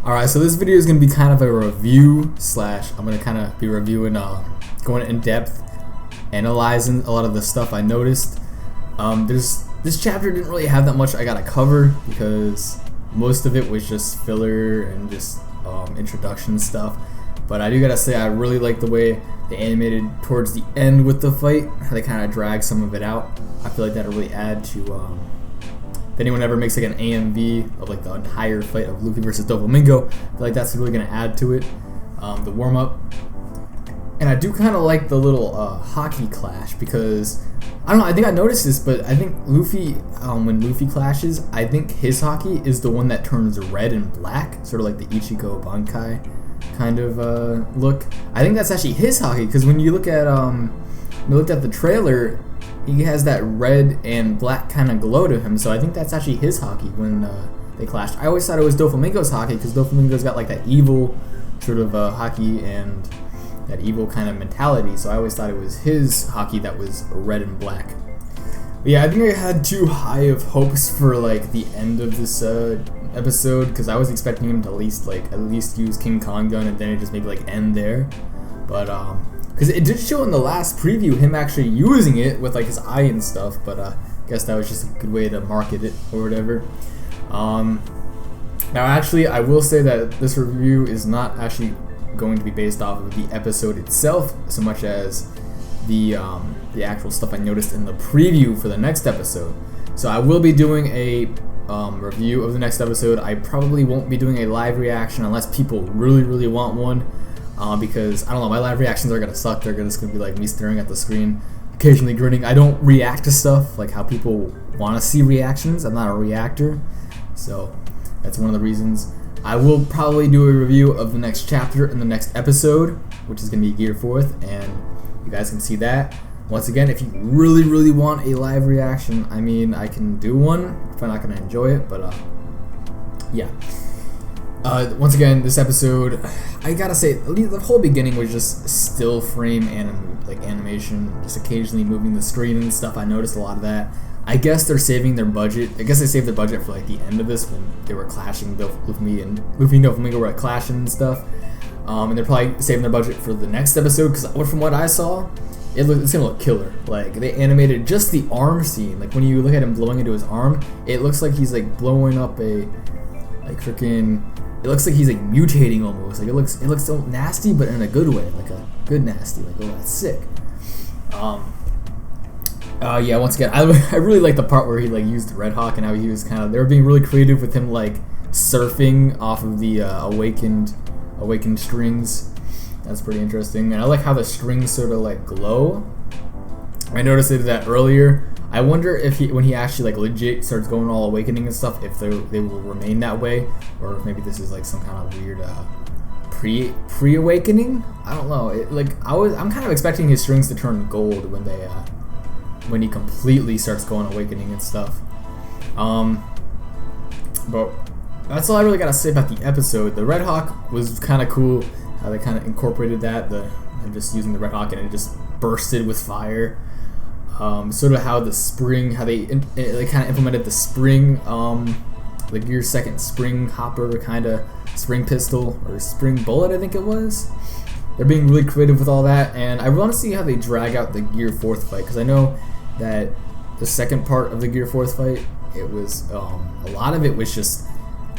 Alright, so this video is going to be kind of a review slash I'm going to kind of be reviewing, going in depth, analyzing a lot of the stuff I noticed. This chapter didn't really have that much I got to cover because most of it was just filler and just introduction stuff. But I do gotta say I really like the way they animated towards the end with the fight, how they kind of drag some of it out. I feel like that'll really add to if anyone ever makes like an AMV of like the entire fight of Luffy versus Doflamingo, I feel like that's really gonna add to it. The warm up, and I do kind of like the little haki clash because I don't know. I think I noticed this, but I think Luffy, when Luffy clashes, I think his haki is the one that turns red and black, sort of like the Ichigo Bankai kind of look. I think that's actually his haki because when you look at the trailer, he has that red and black kind of glow to him. So I think that's actually his haki when they clashed. I always thought it was Doflamingo's haki because Doflamingo's got like that evil sort of haki and that evil kind of mentality. So I always thought it was his haki that was red and black. But yeah, I think I had too high of hopes for like the end of this episode because I was expecting him to at least use King Kong gun and then it just maybe like end there. But because it did show in the last preview him actually using it with like his eye and stuff, but I guess that was just a good way to market it or whatever. Now actually I will say that this review is not actually going to be based off of the episode itself so much as the actual stuff I noticed in the preview for the next episode. So I will be doing a review of the next episode. I probably won't be doing a live reaction unless people really want one, because I don't know, my live reactions are gonna suck. They're just gonna be like me staring at the screen, occasionally grinning. I don't react to stuff like how people want to see reactions. I'm not a reactor, so that's one of the reasons. I will probably do a review of the next chapter in the next episode, which is gonna be Gear 4th, and you guys can see that. Once again, if you really want a live reaction, I mean, I can do one if I'm not going to enjoy it, but yeah. Once again, this episode, I gotta say, the whole beginning was just still frame animation, just occasionally moving the screen and stuff. I noticed a lot of that. I guess they're saving their budget. I guess they saved their budget for like the end of this when they were clashing. Luffy and Doflamingo were like clashing and stuff. And they're probably saving their budget for the next episode because from what I saw, it's gonna look killer. Like they animated just the arm scene. Like when you look at him blowing into his arm, it looks like he's like blowing up a freaking. It looks like he's like mutating almost. Like it looks so nasty, but in a good way, like a good nasty. Like, oh, that's sick. Yeah. Once again, I really like the part where he like used the Red Hawk and how he was they were being really creative with him like surfing off of the awakened strings. That's pretty interesting, and I like how the strings sort of like glow. I noticed that earlier. I wonder if when he actually like legit starts going all awakening and stuff, if they will remain that way, or if maybe this is like some kind of weird pre-awakening. I don't know. I'm kind of expecting his strings to turn gold when he completely starts going awakening and stuff. But that's all I really gotta say about the episode. The Red Hawk was kind of cool. How they kind of incorporated that, I'm just using the Red Hawk and it just bursted with fire. Sort of how the spring, how they kind of implemented the spring, the Gear 2nd spring hopper kind of spring pistol or spring bullet, I think it was. They're being really creative with all that, and I want to see how they drag out the Gear 4th fight because I know that the second part of the Gear 4th fight, it was a lot of it was just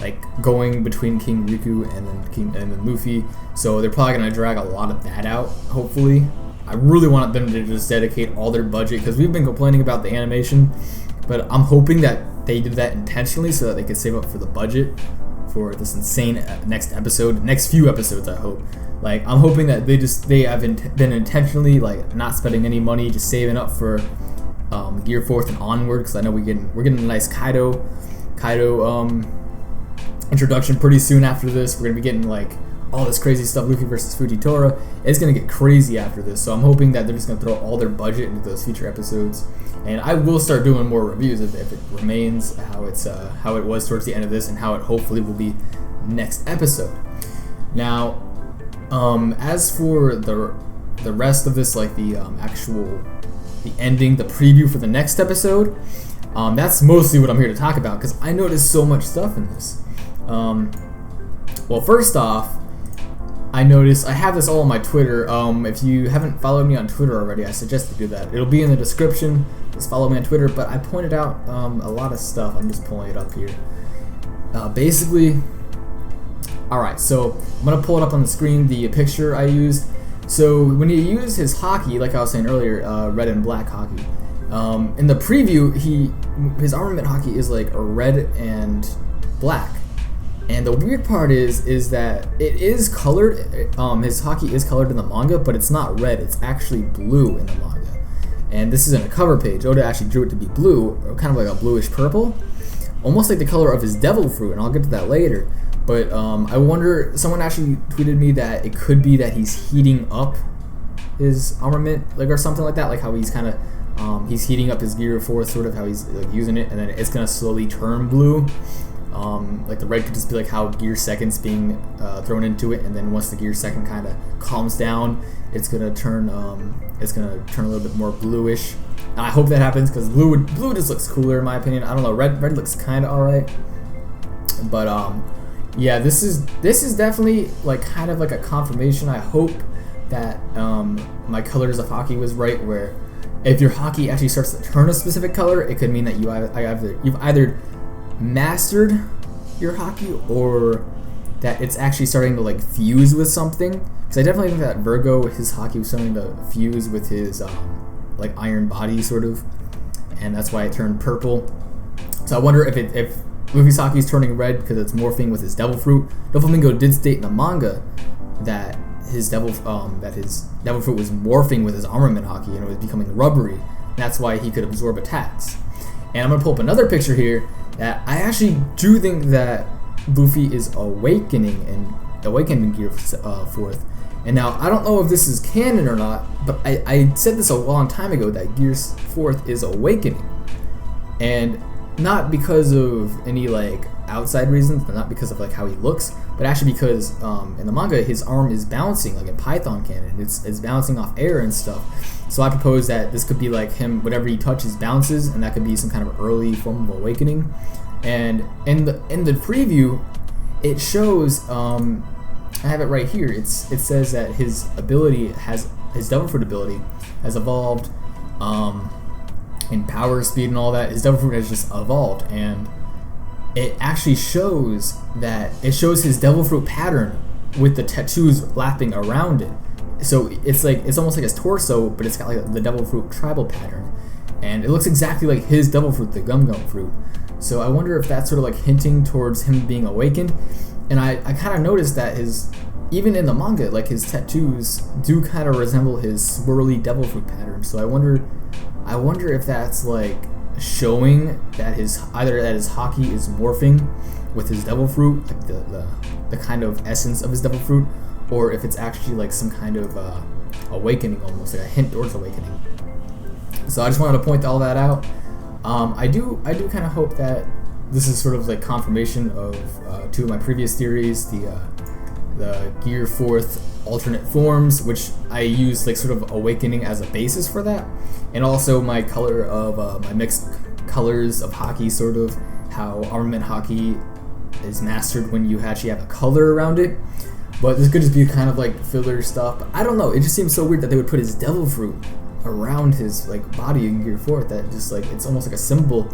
like going between King Riku and then Luffy, so they're probably gonna drag a lot of that out. Hopefully, I really want them to just dedicate all their budget because we've been complaining about the animation, but I'm hoping that they did that intentionally so that they could save up for the budget for this insane next few episodes. I hope. Like I'm hoping that they have been intentionally like not spending any money, just saving up for Gear 4th and onward because I know we're getting a nice Kaido introduction pretty soon after this. We're gonna be getting like all this crazy stuff, Luffy versus Fujitora. It's gonna get crazy after this, so I'm hoping that they're just gonna throw all their budget into those future episodes. And I will start doing more reviews if it remains how it was towards the end of this, and how it hopefully will be next episode. Now, as for the rest of this, like the ending, the preview for the next episode, that's mostly what I'm here to talk about because I noticed so much stuff in this. Well, first off, I noticed I have this all on my Twitter. If you haven't followed me on Twitter already, I suggest you do that. It'll be in the description. Just follow me on Twitter. But I pointed out a lot of stuff. I'm just pulling it up here. Basically, alright, so I'm going to pull it up on the screen, the picture I used. So when you use his haki, like I was saying earlier, red and black haki, in the preview, his armament haki is like a red and black. And the weird part is that it is colored, his haki is colored in the manga, but it's not red, it's actually blue in the manga. And this is in a cover page. Oda actually drew it to be blue, or kind of like a bluish purple, almost like the color of his devil fruit, and I'll get to that later. But I wonder, someone actually tweeted me that it could be that he's heating up his armament, like, or something like that, like how he's kind of, he's heating up his Gear 4, sort of how he's like using it, and then it's going to slowly turn blue. Like the red could just be like how Gear 2's being thrown into it, and then once the Gear 2 kind of calms down, it's gonna turn a little bit more bluish. And I hope that happens because blue just looks cooler in my opinion. I don't know, red looks kind of alright, but yeah, this is definitely like kind of like a confirmation. I hope that my colors of haki was right, where if your haki actually starts to turn a specific color, it could mean that you've either mastered your haki, or that it's actually starting to like fuse with something. Because I definitely think that Virgo, his haki was starting to fuse with his like iron body sort of, and that's why it turned purple. So I wonder if Luffy's haki is turning red because it's morphing with his devil fruit. Doflamingo did state in the manga that his devil fruit was morphing with his armament haki, and it was becoming rubbery. That's why he could absorb attacks. And I'm gonna pull up another picture here that I actually do think that Luffy is awakening Gear 4th. And now I don't know if this is canon or not, but I said this a long time ago that Gear 4th is awakening, and not because of any like outside reasons, not because of like how he looks, but actually because in the manga his arm is bouncing like in Python canon. It's bouncing off air and stuff. So I propose that this could be like him, whatever he touches bounces, and that could be some kind of early form of awakening. And in the preview, it shows, I have it right here. It says that his devil fruit ability has evolved in power, speed, and all that. His devil fruit has just evolved, and it actually shows his devil fruit pattern with the tattoos lapping around it. So it's almost like his torso, but it's got like the devil fruit tribal pattern, and it looks exactly like his devil fruit, the gum fruit. So I wonder if that's sort of like hinting towards him being awakened. And I kind of noticed that even in the manga, like his tattoos do kind of resemble his swirly devil fruit pattern. So I wonder if that's like showing that either that his haki is morphing with his devil fruit, like the kind of essence of his devil fruit, or if it's actually like some kind of awakening, almost like a hint towards awakening. So I just wanted to point all that out. I do kind of hope that this is sort of like confirmation of two of my previous theories, the Gear 4th alternate forms, which I use like sort of awakening as a basis for that, and also my color of my mixed colors of haki, sort of how armament haki is mastered when you actually have a color around it. But this could just be kind of like filler stuff. But I don't know. It just seems so weird that they would put his devil fruit around his like body in Gear 4th. That just like it's almost like a symbol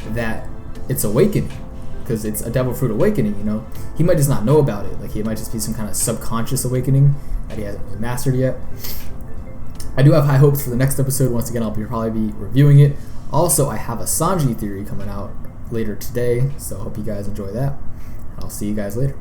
that it's awakening, because it's a devil fruit awakening. You know, he might just not know about it. Like it might just be some kind of subconscious awakening that he hasn't mastered yet. I do have high hopes for the next episode. Once again, I'll probably be reviewing it. Also, I have a Sanji theory coming out later today, so I hope you guys enjoy that. I'll see you guys later.